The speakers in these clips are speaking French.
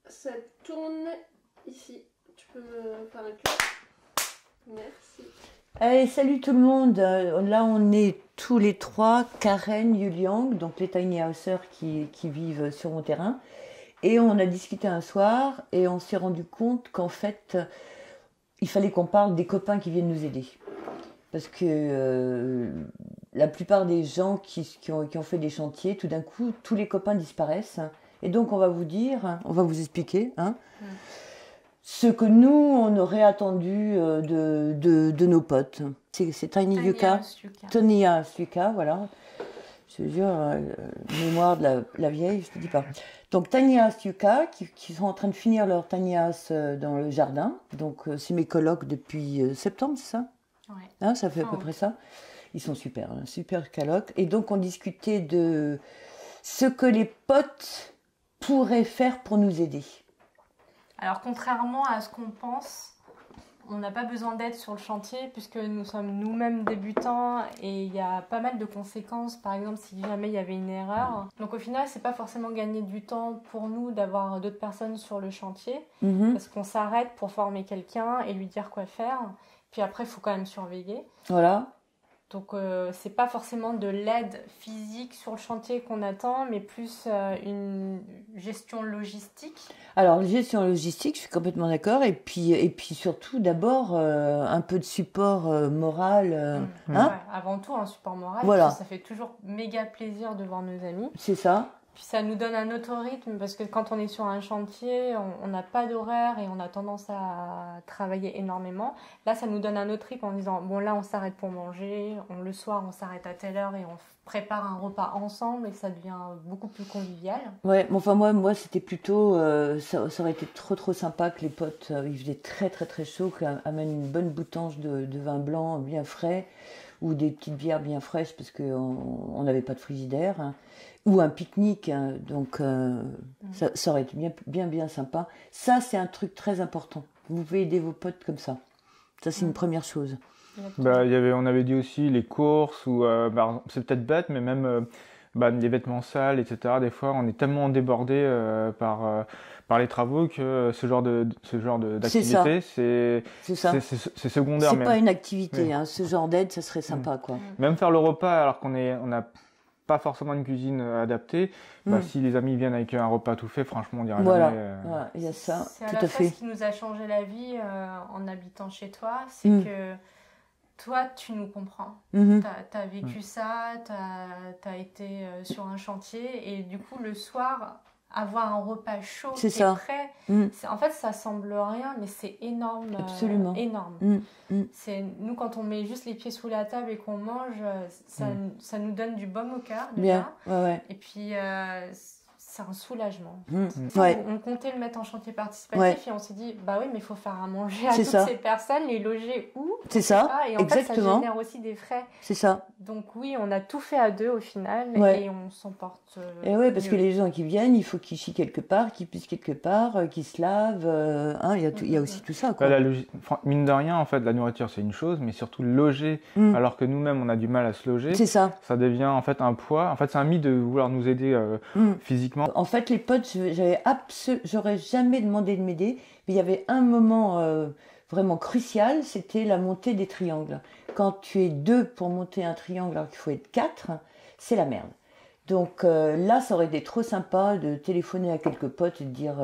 Ça tourne ici. Tu peux me faire un clic? Merci. Allez, salut tout le monde. Là, on est tous les trois, Karen, Yuliang, donc les tiny housers qui vivent sur mon terrain. Et on a discuté un soir et on s'est rendu compte qu'en fait, il fallait qu'on parle des copains qui viennent nous aider. Parce que la plupart des gens qui ont fait des chantiers, tout d'un coup, tous les copains disparaissent. Et donc, on va vous dire, on va vous expliquer, ce que nous, on aurait attendu de nos potes. C'est Tiny Yuka. Tiny Yuka, voilà. Je te jure, mémoire de la vieille, je te dis pas. Donc Tiny Yuka, qui sont en train de finir leur tiny house dans le jardin. Donc c'est mes colocs depuis septembre, c'est ça? Ouais. Hein, ça fait à peu près ça. Ils sont super, super colocs. Et donc on discutait de ce que les potes pourraient faire pour nous aider. Alors contrairement à ce qu'on pense, on n'a pas besoin d'aide sur le chantier puisque nous sommes nous-mêmes débutants et il y a pas mal de conséquences, par exemple si jamais il y avait une erreur. Donc au final, c'est pas forcément gagner du temps pour nous d'avoir d'autres personnes sur le chantier parce qu'on s'arrête pour former quelqu'un et lui dire quoi faire. Puis après, il faut quand même surveiller. Voilà. Donc c'est pas forcément de l'aide physique sur le chantier qu'on attend, mais plus une gestion logistique. Alors, gestion logistique, je suis complètement d'accord. Et puis surtout, d'abord, un peu de support moral. Ouais, avant tout, un support moral. Voilà. Ça fait toujours méga plaisir de voir nos amis. C'est ça. Puis ça nous donne un autre rythme parce que quand on est sur un chantier, on n'a pas d'horaire et on a tendance à travailler énormément. Là, ça nous donne un autre rythme en disant bon là on s'arrête pour manger, le soir on s'arrête à telle heure et on prépare un repas ensemble et ça devient beaucoup plus convivial. Ouais, mais enfin moi c'était plutôt ça aurait été trop sympa que les potes il faisait très chaud, qu'ils amènent une bonne bouteille de vin blanc bien frais ou des petites bières bien fraîches parce qu'on n'avait pas de frigidaire. Ou un pique-nique, donc ça aurait été bien sympa. Ça, c'est un truc très important. Vous pouvez aider vos potes comme ça. Ça, c'est une première chose. Bah, on avait dit aussi les courses, ou c'est peut-être bête, mais même les vêtements sales, etc. Des fois, on est tellement débordé par les travaux que ce genre d'activité, c'est secondaire. C'est pas une activité, ce genre d'aide, ça serait sympa, quoi. Même faire le repas alors qu'on n'a pas forcément une cuisine adaptée, si les amis viennent avec un repas tout fait, franchement on dirait jamais... Voilà, il y a ça, c'est tout à fait. Ce qui nous a changé la vie en habitant chez toi, c'est que toi tu nous comprends. T'as vécu ça, t'as été sur un chantier et du coup le soir avoir un repas chaud qui est prêt, en fait ça semble rien mais c'est énorme. Absolument. Énorme. Nous quand on met juste les pieds sous la table et qu'on mange, ça nous donne du baume au cœur déjà. Ouais. Et puis c'est un soulagement. On comptait le mettre en chantier participatif et on s'est dit bah oui mais il faut faire à manger à toutes ces personnes, les loger où. C'est ça. Et en fait ça génère aussi des frais. C'est ça. Donc oui, on a tout fait à deux au final et on s'en porte et ouais, parce que les gens qui viennent, il faut qu'ils chient quelque part, qu'ils pissent quelque part, qu'ils se lavent. Il y a aussi tout ça, quoi. Mine de rien, en fait, la nourriture c'est une chose, mais surtout loger, alors que nous-mêmes on a du mal à se loger. C'est ça. Ça devient en fait un poids. En fait, c'est un mythe de vouloir nous aider physiquement. En fait, les potes, j'aurais jamais demandé de m'aider, mais il y avait un moment vraiment crucial, c'était la montée des triangles. Quand tu es 2 pour monter un triangle alors qu'il faut être 4, c'est la merde. Donc là, ça aurait été trop sympa de téléphoner à quelques potes et de dire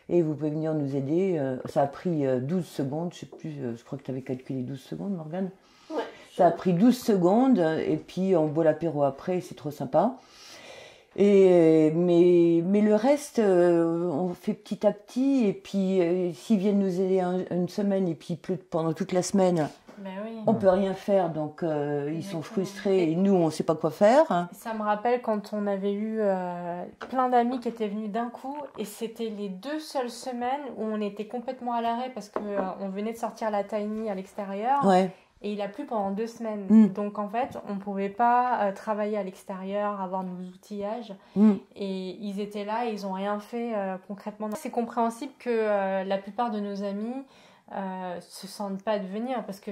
vous pouvez venir nous aider. Ça a pris 12 secondes, je sais plus, je crois que tu avais calculé 12 secondes, Morgane. Ouais. Ça a pris 12 secondes et puis on boit l'apéro après, c'est trop sympa. Mais le reste, on fait petit à petit. Et puis, s'ils viennent nous aider une semaine et puis il pleut pendant toute la semaine, on peut rien faire. Donc, ils sont frustrés et nous, on sait pas quoi faire. Ça me rappelle quand on avait eu plein d'amis qui étaient venus d'un coup. Et c'était les 2 seules semaines où on était complètement à l'arrêt parce qu'on venait de sortir la tiny à l'extérieur. Ouais. Et il a plu pendant 2 semaines. Donc, en fait, on ne pouvait pas travailler à l'extérieur, avoir nos outillages. Et ils étaient là et ils n'ont rien fait concrètement. C'est compréhensible que la plupart de nos amis se sentent pas de venir parce que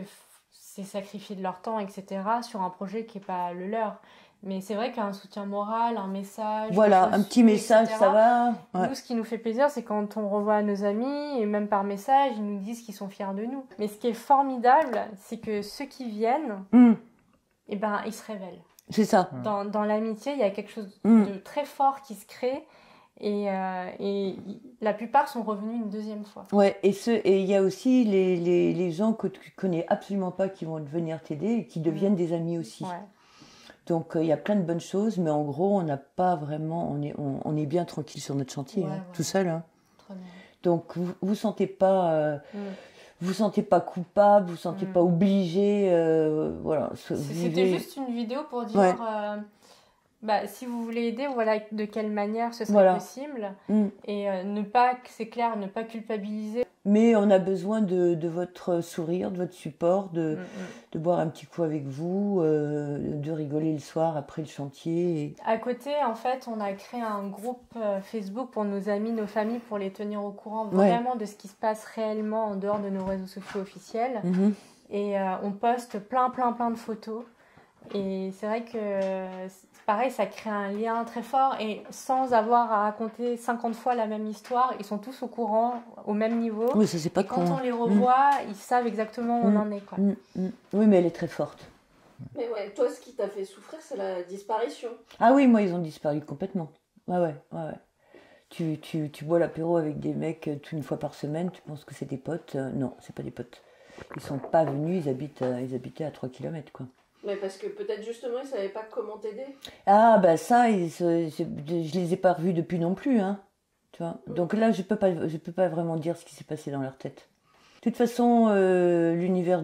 c'est sacrifier de leur temps, etc. sur un projet qui n'est pas le leur. Mais c'est vrai qu'un soutien moral, un message... Voilà, un petit message, etc. ça va. Ouais. Nous, ce qui nous fait plaisir, c'est quand on revoit nos amis, et même par message, ils nous disent qu'ils sont fiers de nous. Mais ce qui est formidable, c'est que ceux qui viennent, eh ben, ils se révèlent. C'est ça. Dans l'amitié, il y a quelque chose de très fort qui se crée, et la plupart sont revenus une deuxième fois. Ouais, et il y a aussi les gens que tu connais absolument pas qui vont venir t'aider et qui deviennent des amis aussi. Ouais. Donc il y a plein de bonnes choses, mais en gros, on n'a pas vraiment, on est bien tranquille sur notre chantier, tout seul. Hein. Très bien. Donc vous sentez pas, vous sentez pas coupable, vous sentez pas obligé, voilà. C'était juste une vidéo pour dire, si vous voulez aider, voilà de quelle manière ce serait possible, et ne pas culpabiliser. Mais on a besoin de votre sourire, de votre support, de boire un petit coup avec vous, de rigoler le soir après le chantier. Et... À côté, en fait, on a créé un groupe Facebook pour nos amis, nos familles, pour les tenir au courant vraiment de ce qui se passe réellement en dehors de nos réseaux sociaux officiels. Et on poste plein de photos. Et c'est vrai que, pareil, ça crée un lien très fort. Et sans avoir à raconter 50 fois la même histoire, ils sont tous au courant, au même niveau. Oui, ça c'est pas et quand on les revoit, ils savent exactement où on en est. Quoi. Oui, mais elle est très forte. Mais ouais, toi, ce qui t'a fait souffrir, c'est la disparition. Ah oui, moi, ils ont disparu complètement. Ouais. Tu bois l'apéro avec des mecs une fois par semaine, tu penses que c'est des potes. Non, c'est pas des potes. Ils sont pas venus, ils habitaient à 3 km, quoi. Mais parce que peut-être justement, ils savaient pas comment t'aider. Ah, bah ça, je les ai pas revus depuis non plus, hein. Tu vois. Donc là, je peux pas vraiment dire ce qui s'est passé dans leur tête. De toute façon, l'univers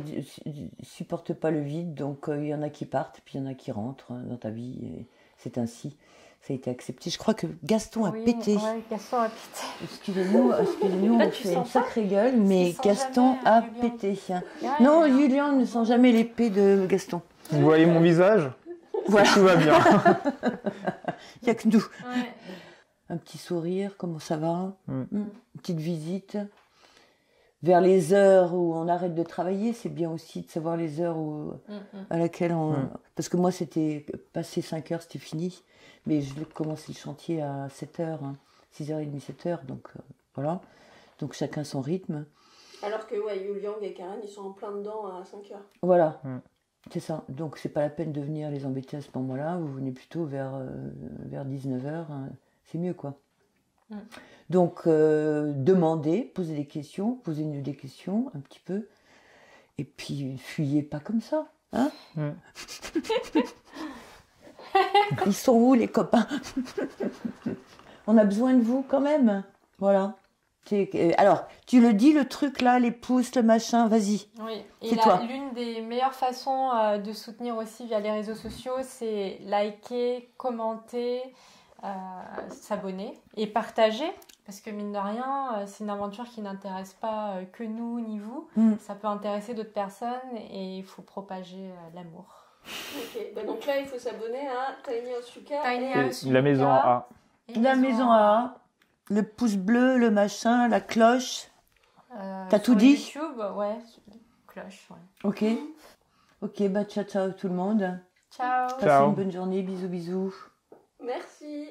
supporte pas le vide, donc il y en a qui partent, puis il y en a qui rentrent dans ta vie, et c'est ainsi. Ça a été accepté. Je crois que Gaston a pété. Ouais, Gaston a pété. Excusez-nous, on fait une sacrée gueule, mais Gaston a pété. Non, Julien ne sent jamais l'épée de Gaston. Vous voyez mon visage ? Voilà. Tout va bien. Il n'y a que nous. Ouais. Un petit sourire, comment ça va ? Une petite visite. Vers les heures où on arrête de travailler, c'est bien aussi de savoir les heures à laquelle on... Parce que moi, c'était passé 5 heures, c'était fini. Mais je vais commencer le chantier à 7h, 6h30, 7h. Donc voilà. Donc chacun son rythme. Alors que Yuliang et Karen, ils sont en plein dedans à 5h. Voilà. C'est ça. Donc c'est pas la peine de venir les embêter à ce moment-là. Vous venez plutôt vers 19h. C'est mieux, quoi. Donc demandez, posez des questions, posez-nous des questions un petit peu. Et puis fuyez pas comme ça. Hein Ils sont où les copains? On a besoin de vous quand même. Voilà. Alors, tu le dis, le truc là, les pouces, le machin, vas-y. Oui, et l'une des meilleures façons de soutenir aussi via les réseaux sociaux, c'est liker, commenter, s'abonner et partager. Parce que mine de rien, c'est une aventure qui n'intéresse pas que nous ni vous. Ça peut intéresser d'autres personnes et il faut propager l'amour. Ok, donc là il faut s'abonner à Tiny House Yuka. La maison A. La maison A. Le pouce bleu, le machin, la cloche. T'as tout dit ? YouTube, ouais. Cloche, ouais. Ok, bah ciao tout le monde. Ciao. Passez une bonne journée, bisous. Merci.